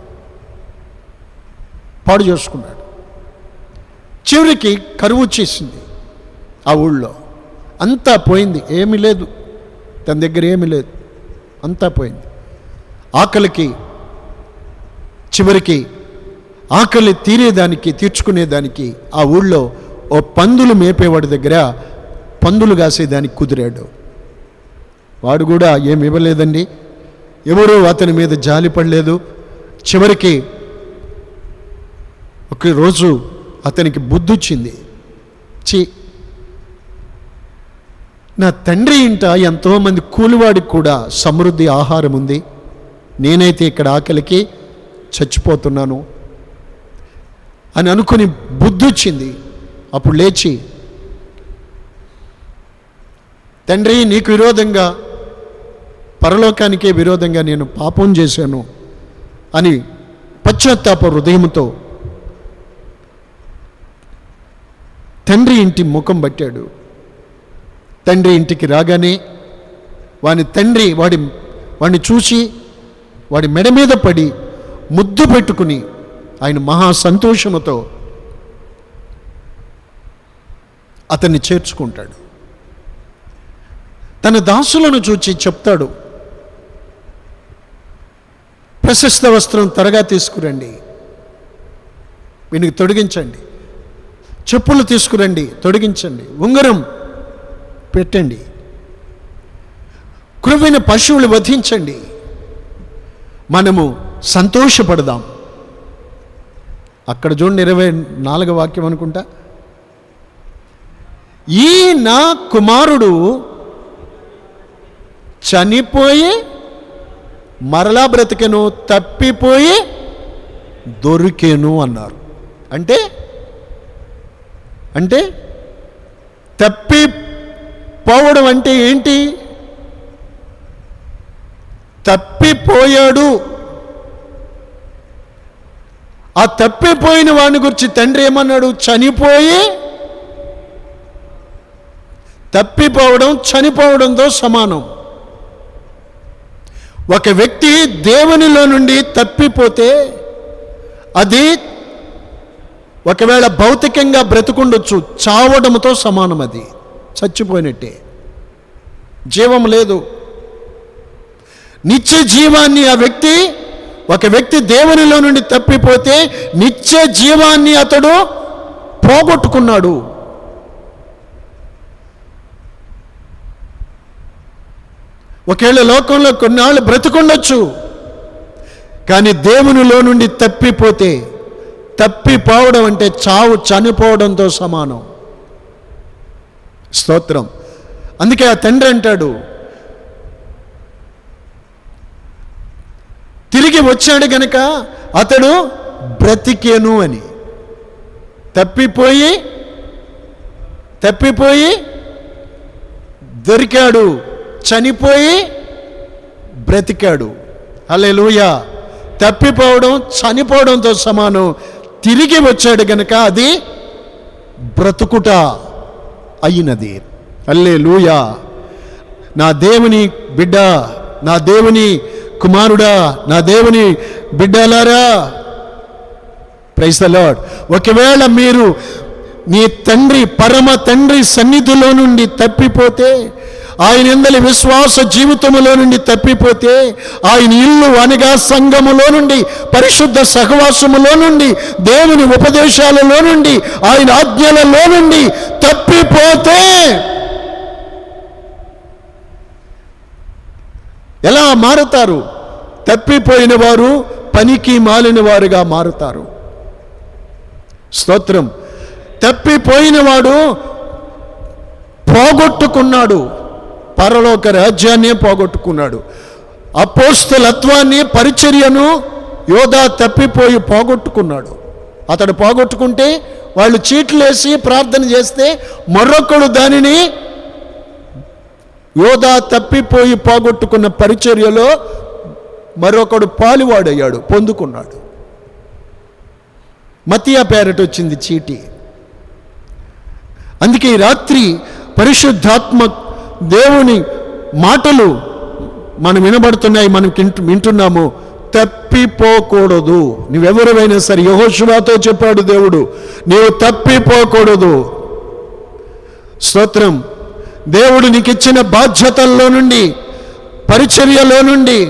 చివరికి కరువు వచ్చేసింది. ఆ ఊళ్ళో అంతా పోయింది, ఏమీ లేదు, తన దగ్గర ఏమీ లేదు, అంతా పోయింది. ఆకలికి చివరికి ఆకలి తీర్చుకునేదానికి ఆ ఊళ్ళో ఓ పందులు మేపేవాడి దగ్గర పందులు కాసేదానికి కుదిరాడు. వాడు కూడా ఏమి ఇవ్వలేదండి, ఎవరూ అతని మీద జాలి పడలేదు. చివరికి ఒకరోజు అతనికి బుద్ధి వచ్చింది. నా తండ్రి ఇంట ఎంతోమంది కూలివాడికి కూడా సమృద్ధి ఆహారం ఉంది, నేనైతే ఇక్కడ ఆకలికి చచ్చిపోతున్నాను అని అనుకుని బుద్ధి వచ్చింది. అప్పుడు లేచి, తండ్రి నీకు విరోధంగా, పరలోకానికే విరోధంగా నేను పాపం చేశాను అని పశ్చాత్తాప హృదయంతో తండ్రి ఇంటి ముఖం పట్టాడు. తండ్రి ఇంటికి రాగానే వాడిని చూసి వాడి మెడ మీద పడి ముద్దు పెట్టుకుని ఆయన మహా సంతోషముతో అతన్ని చేర్చుకుంటాడు. తన దాసులను చూచి చెప్తాడు, ప్రశస్త వస్త్రం త్వరగా తీసుకురండి, వీనికి తొడిగించండి, చెప్పులు తీసుకురండి, తొడిగించండి, ఉంగరం పెట్టండి, క్రొవ్విన పశువులు వధించండి, మనము సంతోషపడదాం. అక్కడ చూడండి 24వ వాక్యం అనుకుంటా, ఈ నా కుమారుడు చనిపోయి మరలా బ్రతికెను, తప్పిపోయి దొరికెను అన్నారు. అంటే తప్పిపోవడం అంటే ఏంటి? తప్పిపోయాడు. ఆ తప్పిపోయిన వాడిని గురించి తండ్రి ఏమన్నాడు? తప్పిపోవడం చనిపోవడంతో సమానం. ఒక వ్యక్తి దేవునిలో నుండి తప్పిపోతే అది ఒకవేళ భౌతికంగా బ్రతుకుండొచ్చు, చావడంతో సమానం. అది చచ్చిపోయినట్టే, జీవం లేదు. నిత్య జీవాన్ని ఒక వ్యక్తి దేవునిలో నుండి తప్పిపోతే నిత్య జీవాన్ని అతడు పోగొట్టుకున్నాడు. ఒకవేళ లోకంలో కొన్నాళ్ళు బ్రతుకుండొచ్చు, కానీ దేవునిలో నుండి తప్పిపోవడం అంటే చనిపోవడంతో సమానం. స్తోత్రం. అందుకే ఆ తండ్రి అంటాడు, తిరిగి వచ్చాడు గనక అతడు బ్రతికేను అని. తప్పిపోయి దొరికాడు, చనిపోయి బ్రతికాడు. హల్లెలూయా. తప్పిపోవడం చనిపోవడంతో సమానం. తిరిగి వచ్చాడు గనక అది బ్రతుకుట అయినది. హల్లెలూయా. నా దేవుని బిడ్డ, నా దేవుని కుమారుడా, నా దేవుని బిడ్డలారా, ప్రైజ్ ది లార్డ్. ఒకవేళ మీరు మీ తండ్రి, పరమ తండ్రి సన్నిధిలో నుండి తప్పిపోతే ఆయన యందలి విశ్వాస జీవితములో నుండి తప్పిపోతే, ఆయన ఇల్లు అనగా సంఘములో నుండి, పరిశుద్ధ సహవాసములో నుండి, దేవుని ఉపదేశాలలో నుండి, ఆయన ఆజ్ఞలలో నుండి తప్పిపోతే ఎలా మారుతారు? తప్పిపోయిన వారు పనికి మాలిన వారుగా మారుతారు. స్తోత్రం. తప్పిపోయిన వాడు పోగొట్టుకున్నాడు, పరలోక రాజ్యాన్నే పోగొట్టుకున్నాడు. అపోస్తలత్వాన్ని, పరిచర్యను యోధా తప్పిపోయి పోగొట్టుకున్నాడు. అతడు పోగొట్టుకుంటే వాళ్ళు చీట్లేసి ప్రార్థన చేస్తే మరొకడు దానిని, యోధా తప్పిపోయి పోగొట్టుకున్న పరిచర్యలో మరొకడు పాలువాడయ్యాడు, పొందుకున్నాడు. మతియా పేరట వచ్చింది చీటి. అందుకే ఈ రాత్రి పరిశుద్ధాత్మ దేవుని మాటలు మనం వినబడుతున్నాయి, మనం వింటున్నాము. తప్పిపోకూడదు. నువ్వెవరైనా సరే, యెహోషువతో చెప్పాడు దేవుడు, నీవు తప్పిపోకూడదు. స్తోత్రం. దేవుడు నీకు ఇచ్చిన బాధ్యతల్లో నుండి, పరిచర్యలో నుండి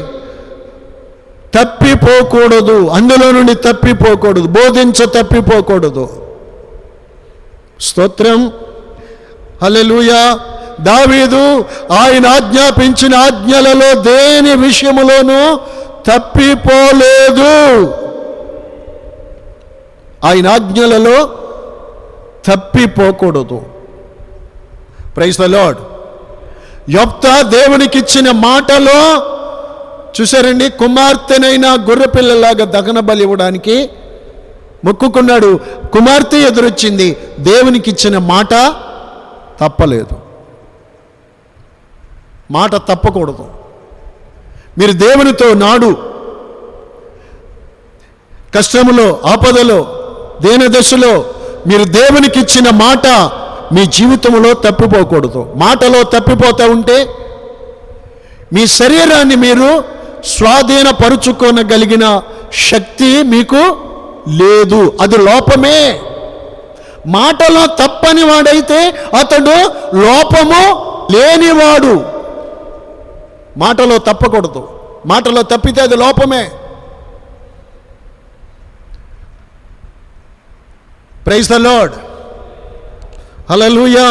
తప్పిపోకూడదు. అందులో నుండి తప్పిపోకూడదు. తప్పిపోకూడదు. స్తోత్రం. హల్లెలూయా. దావీదు ఆయన ఆజ్ఞాపించిన ఆజ్ఞలలో దేని విషయములోనూ తప్పిపోలేదు. ఆయన ఆజ్ఞలలో తప్పిపోకూడదు. Praise the lord. యొప్తా దేవునికిచ్చిన మాటలో చూసారండి, కుమార్తెనైనా గొర్రెపిల్లలాగా దహన బలి ఇవ్వడానికి మొక్కుకున్నాడు. కుమార్తె ఎదురొచ్చింది. దేవునికిచ్చిన మాట తప్పలేదు. మాట తప్పకూడదు. మీరు దేవునితో నాడు కష్టములో, ఆపదలో, దేనదశలో మీరు దేవునికిచ్చిన మాట మీ జీవితంలో తప్పిపోకూడదు. మాటలో తప్పిపోతూ ఉంటే మీ శరీరాన్ని మీరు స్వాధీనపరుచుకోనగలిగిన శక్తి మీకు లేదు. అది లోపమే. మాటలో తప్పని వాడైతే అతడు లోపము లేనివాడు. మాటలో తప్పకూడదు. మాటలో తప్పితే అది లోపమే. Praise the lord. Hallelujah,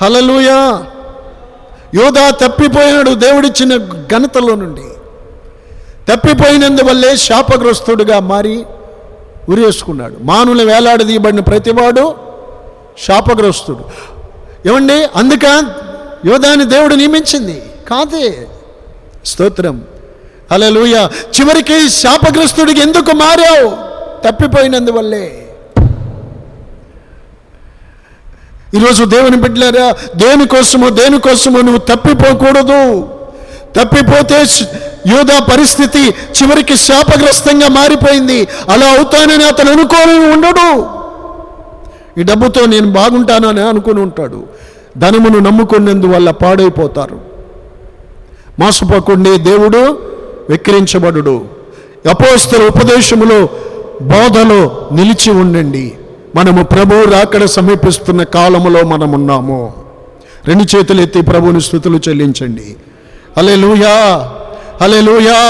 hallelujah. యోధా తప్పిపోయినాడు దేవుడిచ్చిన ఘనతలో నుండి. తప్పిపోయినందువల్లే శాపగ్రస్తుడుగా మారి ఉరేసుకున్నాడు. మానుల వేలాడదీయబడిన ప్రతివాడు శాపగ్రస్తుడు. ఏమండి, అందుక యోధాని దేవుడు నియమించింది కాదే. స్తోత్రం. హల్లెలూయా. చివరికి శాపగ్రస్తుడికి ఎందుకు మారావు? తప్పిపోయినందువల్లే. ఈరోజు దేవుని బిడ్డలారా, దేనికోసమో నువ్వు తప్పిపోకూడదు. తప్పిపోతే యోధా పరిస్థితి చివరికి శాపగ్రస్తంగా మారిపోయింది. అలా అవుతానని అతను అనుకోని ఉండడు. ఈ డబ్బుతో నేను బాగుంటానని అనుకుని ఉంటాడు. ధనమును నమ్ముకున్నందువల్ల పాడైపోతారు. మోసపోకుండే దేవుడు వెక్కిరించబడుడు. అపోస్తల ఉపదేశములో, బోధలో నిలిచి ఉండండి. మనము ప్రభువు రాకడ సమీపిస్తున్న కాలములో మనమున్నాము. రెండు చేతులు ఎత్తి ప్రభువుని స్తుతులు చెల్లించండి. హల్లెలూయా, హల్లెలూయా.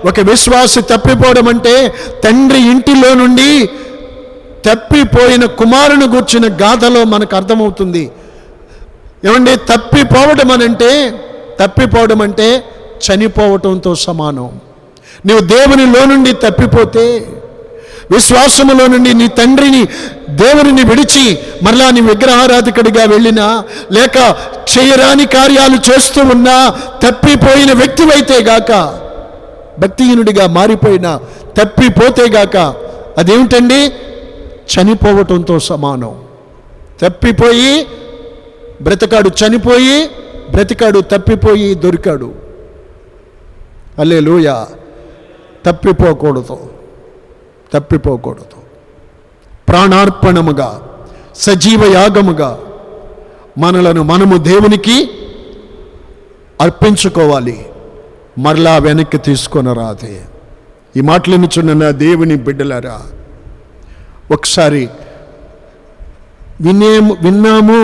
ఒక విశ్వాసి తప్పిపోవడం అంటే తండ్రి ఇంటిలో నుండి తప్పిపోయిన కుమారుని గూర్చిన గాథలో మనకు అర్థమవుతుంది. ఏమండి, తప్పిపోవడం అంటే చనిపోవటంతో సమానం. నీవు దేవునిలో నుండి తప్పిపోతే, విశ్వాసములో నుండి నీ తండ్రిని, దేవుని విడిచి మరలా నీ విగ్రహారాధికుడిగా వెళ్ళినా, లేక చేయరాని కార్యాలు చేస్తూ ఉన్నా, తప్పిపోయిన వ్యక్తివైతే గాక, భక్తిహీనుడిగా మారిపోయినా తప్పిపోతే గాక, అదేమిటండి? చనిపోవటంతో సమానం. తప్పిపోయి బ్రతకాడు, చనిపోయి బ్రతికాడు, తప్పిపోయి దొరికాడు. హల్లెలూయా. తప్పిపోకూడదు. ప్రాణార్పణముగా, సజీవ యాగముగా మనలను మనము దేవునికి అర్పించుకోవాలి. మరలా వెనక్కి తీసుకొని రాదే. ఈ మాటలనుచున్న నా దేవుని బిడ్డలారా, ఒకసారి విన్నాము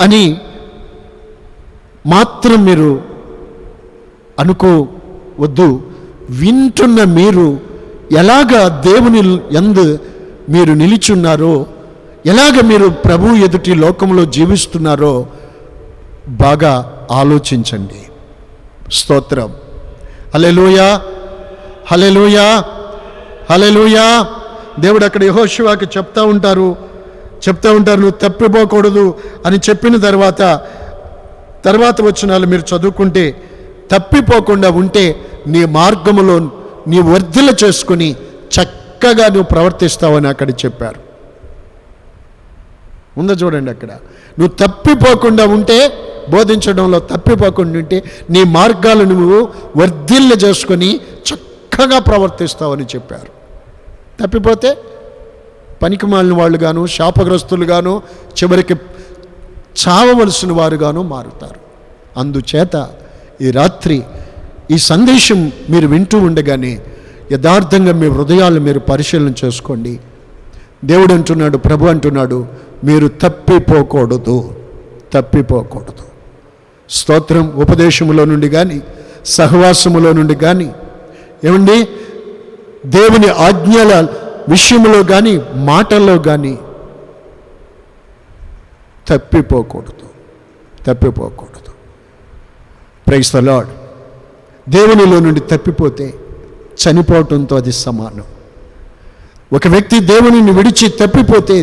అని మాత్రం మీరు అనుకోవద్దు. వింటున్న మీరు ఎలాగ దేవుని యందు మీరు నిలిచున్నారో, ఎలాగ మీరు ప్రభు ఎదుటి లోకంలో జీవిస్తున్నారో బాగా ఆలోచించండి. స్తోత్రం. హల్లెలూయా, హల్లెలూయా, హల్లెలూయా. దేవుడు అక్కడ యెహోషువకి చెప్తా ఉంటారు, నువ్వు తప్పిపోకూడదు అని చెప్పిన తర్వాత వచనాలు మీరు చదువుకుంటే, తప్పిపోకుండా ఉంటే నీ మార్గములో నీ వర్ధిల్ల చేసుకుని చక్కగా నువ్వు ప్రవర్తిస్తావని అక్కడ చెప్పారు. ఉందో చూడండి అక్కడ. నువ్వు తప్పిపోకుండా ఉంటే, బోధించడంలో తప్పిపోకుండా ఉంటే నీ మార్గాలు నువ్వు వర్ధిల్ల చేసుకొని చక్కగా ప్రవర్తిస్తావని చెప్పారు. తప్పిపోతే పనికిమాలిన వాళ్ళు గాను, శాపగ్రస్తులు గాను, చివరికి చావవలసిన వారు గాను మారుతారు. అందుచేత ఈ రాత్రి ఈ సందేశం మీరు వింటూ ఉండగానే యథార్థంగా మీ హృదయాలు మీరు పరిశీలన చేసుకోండి. దేవుడు అంటున్నాడు, ప్రభు అంటున్నాడు, మీరు తప్పిపోకూడదు. స్తోత్రం. ఉపదేశములో నుండి కానీ, సహవాసములో నుండి కానీ, ఏమండి, దేవుని ఆజ్ఞల విషయంలో కానీ, మాటల్లో కానీ తప్పిపోకూడదు. Praise the lord. దేవునిలో నుండి తప్పిపోతే చనిపోవటంతో అది సమానం. ఒక వ్యక్తి దేవునిని విడిచి తప్పిపోతే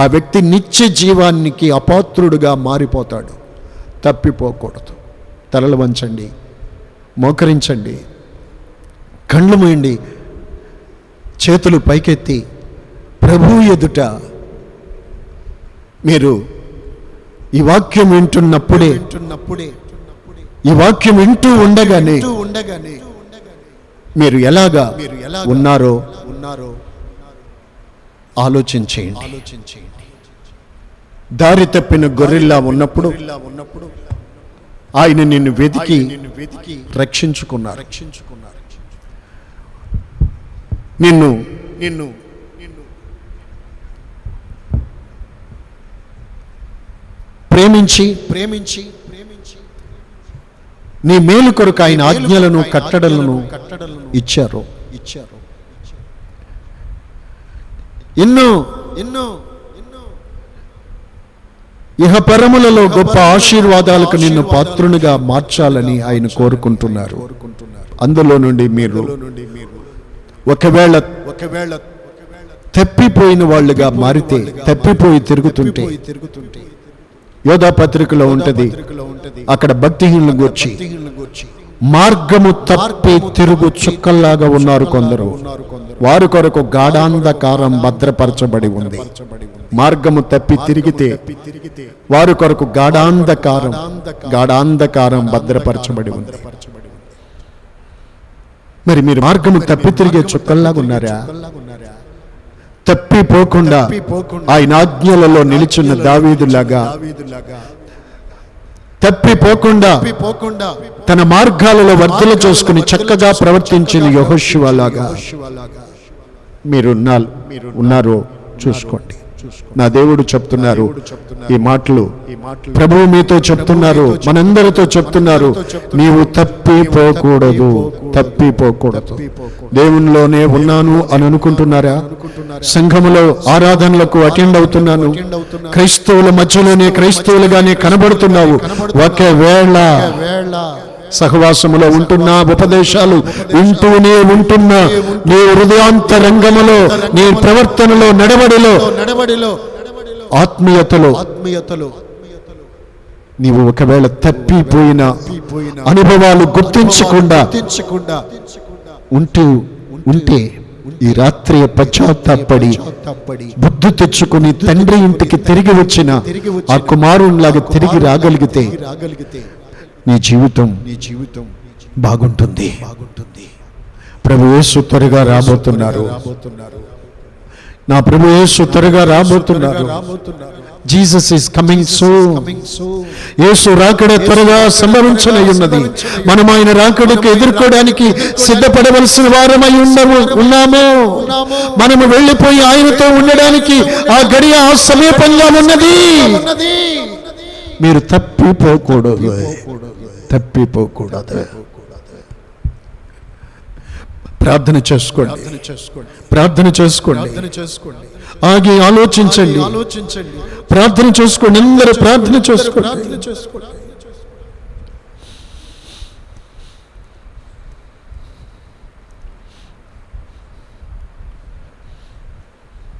ఆ వ్యక్తి నిత్య జీవానికి అపాత్రుడుగా మారిపోతాడు. తప్పిపోకూడదు. తలలు వంచండి, మోకరించండి, కళ్ళు మూయండి, చేతులు పైకెత్తి ప్రభు ఎదుట మీరు ఈ వాక్యం వింటున్నప్పుడే, ఈ వాక్యం వింటూ ఉండగానే మీరు ఎలాగా ఉన్నారో ఆలోచించేయండి. దారి తప్పిన గొర్రెల్లా ఉన్నప్పుడు ఆయన నిన్ను వెతికి రక్షించుకున్నారు. నిన్ను ప్రేమించి నీ మేలు కొరకు ఆయన ఆజ్ఞలను, కట్టడలను ఇచ్చారు. ఎన్నో ఇహపరములలో గొప్ప ఆశీర్వాదాలకు నిన్ను పాత్రునిగా మార్చాలని ఆయన కోరుకుంటున్నారు. అందులో నుండి మీరు ఒకవేళ తప్పిపోయిన వాళ్ళుగా మారితే, తప్పిపోయి తిరుగుతుంటే, యోధా పత్రికలో ఉంటది, అక్కడ భక్తిహీనుల గురించి మార్గము తప్పి తిరుగు చుక్కల్లాగా ఉన్నారు కొందరు, వారి కొరకు గాఢాంధకారం భద్రపరచబడి ఉంది. మార్గము తప్పి తిరిగితే వారి కొరకు గాఢాంధకారం భద్రపరచబడి ఉంది. మరి మీరు మార్గము తప్పి తిరిగే చుక్కల్లాగా ఉన్నారా? తప్పిపోకుండా ఆయన ఆజ్ఞలలో నిలిచిన దావీదులాగా, తప్పిపోకుండా తన మార్గాలలో వర్ధల చేసుకుని చక్కగా ప్రవర్తించిన యెహోషువలాగా మీరు ఉన్నారో చూసుకోండి. నా దేవుడు చెప్తున్నారు ఈ మాటలు, ప్రభువు మీతో చెప్తున్నారు, మనందరితో చెప్తున్నారు, నీవు తప్పిపోకూడదు. దేవునిలోనే ఉన్నాను అని అనుకుంటున్నారా? సంఘములో ఆరాధనలకు అటెండ్ అవుతున్నాను, క్రైస్తవుల మధ్యలోనే క్రైస్తవులుగానే కనబడుతున్నావు. ఒకవేళ సహవాసములో ఉంటున్నా, ఉపదేశాలు వింటూనే ఉంటున్నా, నీ హృదయాంతరంగములో, నీ ప్రవర్తనలో, నడవడిలో, ఆత్మీయతలో నీవు ఒకవేళ తప్పిపోయిన అనుభవాలు గుర్తించకుండా ఉంటే ఈ రాత్రి పశ్చాత్తాపడి బుద్ధి తెచ్చుకుని తండ్రి ఇంటికి తిరిగి వచ్చిన ఆ కుమారునిలాగా తిరిగి రాగలిగితే నీ జీవితం బాగుంటుంది. ప్రభు యేసు త్వరగా రాబోతున్నారు. నా ప్రభు యేసు త్వరగా రాబోతున్నారు. Jesus is coming soon. యేసు రాకడ త్వరగా సంభవించనయున్నది. మనం ఆయన రాకడకు ఎదుర్కోవడానికి సిద్ధపడవలసిన వారమై ఉన్నాము. మనము వెళ్ళిపోయి ఆయనతో ఉండడానికి ఆ గడియ సమీపంగా ఉన్నది. మీరు తప్పిపోకూడదు. ప్రార్థన చేసుకోండి. ఆగి ఆలోచించండి. ప్రార్థన చేసుకోండి. అందరూ ప్రార్థన చేసుకోండి.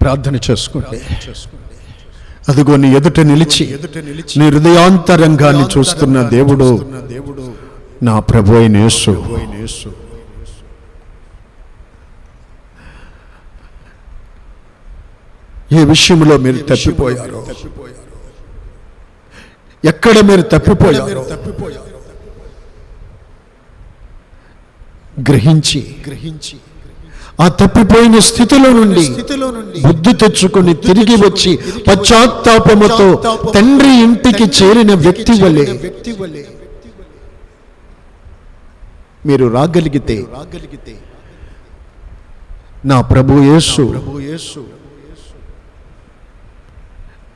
ప్రార్థన చేసుకోండి. అదిగో నీ ఎదుట నిలిచి నీ హృదయాంతరంగాన్ని చూస్తున్న దేవుడు నా ప్రభు అయిన యేసు. ఏ విషయంలో మీరు తప్పిపోయారో, ఎక్కడ మీరు తప్పిపోయారో గ్రహించి ఆ తప్పిపోయిన స్థితిలో నుండి బుద్ధి తెచ్చుకొని తిరిగి వచ్చి పశ్చాత్తాపముతో తండ్రి ఇంటికి చేరిన వ్యక్తి వలె మీరు రాగలిగితే నా ప్రభు యేసు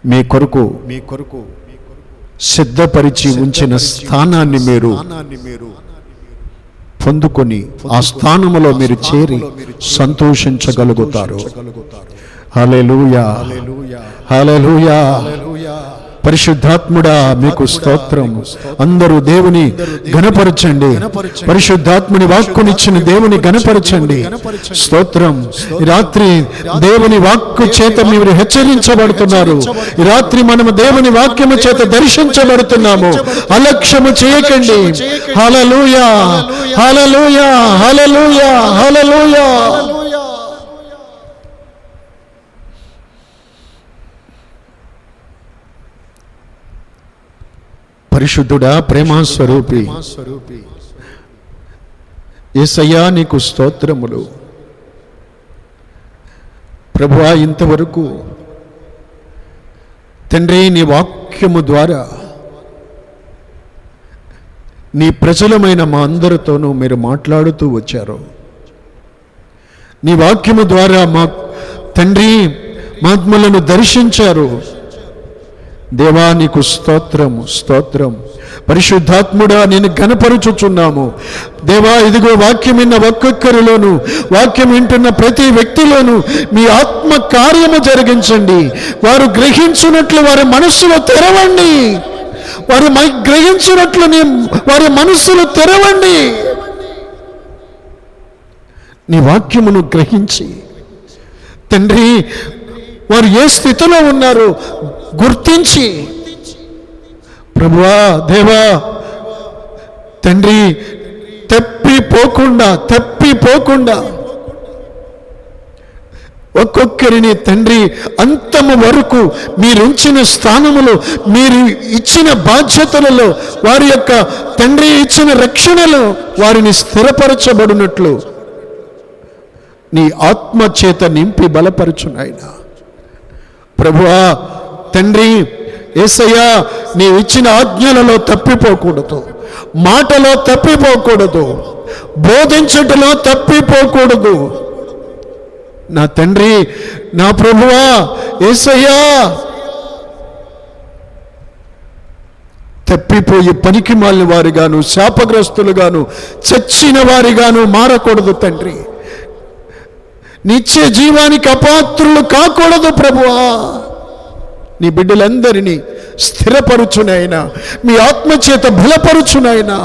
మీ కొరకు సిద్ధపరిచి ఉంచిన స్థానాన్ని మీరు పొందుకొని ఆ స్థానములో మీరు చేరి సంతోషించగలుగుతారు. హల్లెలూయా, హల్లెలూయా. పరిశుద్ధాత్ముడా మీకు స్తోత్రం. అందరూ దేవుని ఘనపరచండి. పరిశుద్ధాత్ముని వాక్కునిచ్చిన దేవుని ఘనపరచండి. స్తోత్రం. ఈ రాత్రి దేవుని వాక్కు చేత మీరు హెచ్చరించబడుతున్నారు. ఈ రాత్రి మనము దేవుని వాక్యము చేత దర్శించబడుతున్నాము. అలక్ష్యము చేయకండి. హల్లెలూయా, హల్లెలూయా, హల్లెలూయా, హల్లెలూయా. పరిశుద్ధుడా, ప్రేమాస్వరూపి యేసయ్యా నీకు స్తోత్రములు. ప్రభువా, ఇంతవరకు తండ్రి నీ వాక్యము ద్వారా నీ ప్రజలమైన మా అందరితోనూ మీరు మాట్లాడుతూ వచ్చారు. నీ వాక్యము ద్వారా మా తండ్రి ఆత్మలను దర్శించారు. దేవా నీకు స్తోత్రం, స్తోత్రం. పరిశుద్ధాత్ముడా నేను ఘనపరుచుచున్నాము. దేవా, ఇదిగో వాక్యం విన్న ఒక్కొక్కరిలోను, వాక్యం వింటున్న ప్రతి వ్యక్తిలోను మీ ఆత్మ కార్యము జరిగించండి. వారు గ్రహించినట్లు వారి మనస్సులో తెరవండి. వారు గ్రహించినట్లు వారి మనస్సులు తెరవండి. నీ వాక్యమును గ్రహించి తండ్రి వారు ఏ స్థితిలో ఉన్నారో గుర్తించి ప్రభువా, దేవా తండ్రి తప్పిపోకుండా ఒక్కొక్కరిని తండ్రి అంతము వరకు మీరుంచిన స్థానములో, మీరు ఇచ్చిన బాధ్యతలలో, వారి యొక్క తండ్రి ఇచ్చిన రక్షణలో వారిని స్థిరపరచబడినట్లు నీ ఆత్మ చేత నింపి బలపరచునాయనా. ప్రభువా తండ్రి యేసయ్యా, నీవు ఇచ్చిన ఆజ్ఞలలో తప్పిపోకూడదు, మాటలో తప్పిపోకూడదు, బోధించటలో తప్పిపోకూడదు. నా తండ్రి, నా ప్రభువా యేసయ్యా, తప్పిపోయి పనికి మాలిన వారిగాను, శాపగ్రస్తులుగాను, చచ్చిన వారిగాను మారకూడదు తండ్రి. నిత్య జీవానికి అపాత్రులు కాకూడదు ప్రభువా. నీ బిడ్డలందరినీ స్థిరపరుచునైనా, మీ ఆత్మచేత బలపరుచునైనా.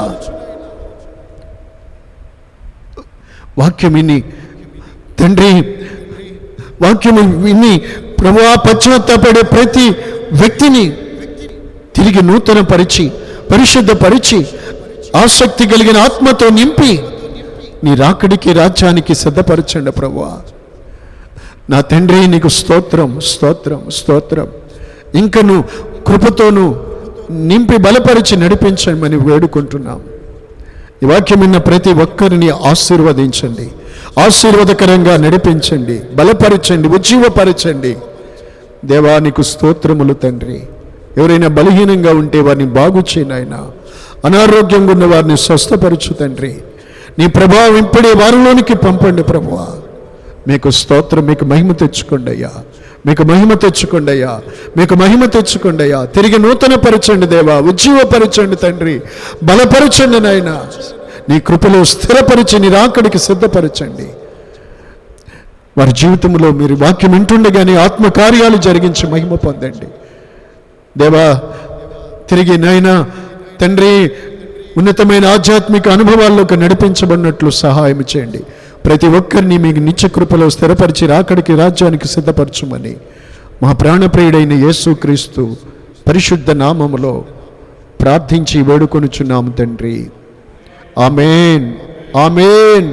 వాక్యం విని తండ్రి, వాక్యం విని ప్రభువా పశ్చాత్తాపడే ప్రతి వ్యక్తిని తిరిగి నూతన పరిచి, పరిశుద్ధపరిచి, ఆసక్తి కలిగిన ఆత్మతో నింపి నీ రాకడికి, రాజ్యానికి సిద్ధపరచండి ప్రభువా. నా తండ్రి నీకు స్తోత్రం, స్తోత్రం, స్తోత్రం. ఇంకను కృపతోనూ నింపి బలపరిచి నడిపించమని వేడుకుంటున్నాం. ఈ వాక్యం విన్న ప్రతి ఒక్కరిని ఆశీర్వదించండి, ఆశీర్వాదకరంగా నడిపించండి, బలపరచండి, ఉజ్జీవపరచండి. దేవా నీకు స్తోత్రములు తండ్రి. ఎవరైనా బలహీనంగా ఉంటే వారిని బాగు చేయనాయనా. అనారోగ్యంగా ఉన్న వారిని స్వస్థపరచు తండ్రి. నీ ప్రభావం ఇప్పుడే వారిలోనికి పంపండి ప్రభువా. మీకు స్తోత్రం, మీకు మహిమ తెచ్చుకోండి అయ్యా. మీకు మహిమ తెచ్చుకోండి అయ్యా, మీకు మహిమ తెచ్చుకోండి అయ్యా. తిరిగి నూతన పరచండి దేవా, ఉజ్జీవపరచండి తండ్రి, బలపరచండి నాయన. నీ కృపలో స్థిరపరిచి నీ రాకడికి సిద్ధపరచండి. వారి జీవితంలో మీరు వాక్యం వింటుండగానే ఆత్మకార్యాలు జరిగించి మహిమ పొందండి దేవా. తిరిగి నాయన తండ్రి ఉన్నతమైన ఆధ్యాత్మిక అనుభవాల్లోకి నడిపించబడినట్లు సహాయం చేయండి. ప్రతి ఒక్కరిని మీకు నిత్య కృపలో స్థిరపరిచి రాకడికి రాజ్యానికి సిద్ధపరచుమని మా ప్రాణప్రియుడైన యేసుక్రీస్తు పరిశుద్ధ నామములో ప్రార్థించి వేడుకొనుచున్నాము తండ్రి. ఆమేన్, ఆమేన్.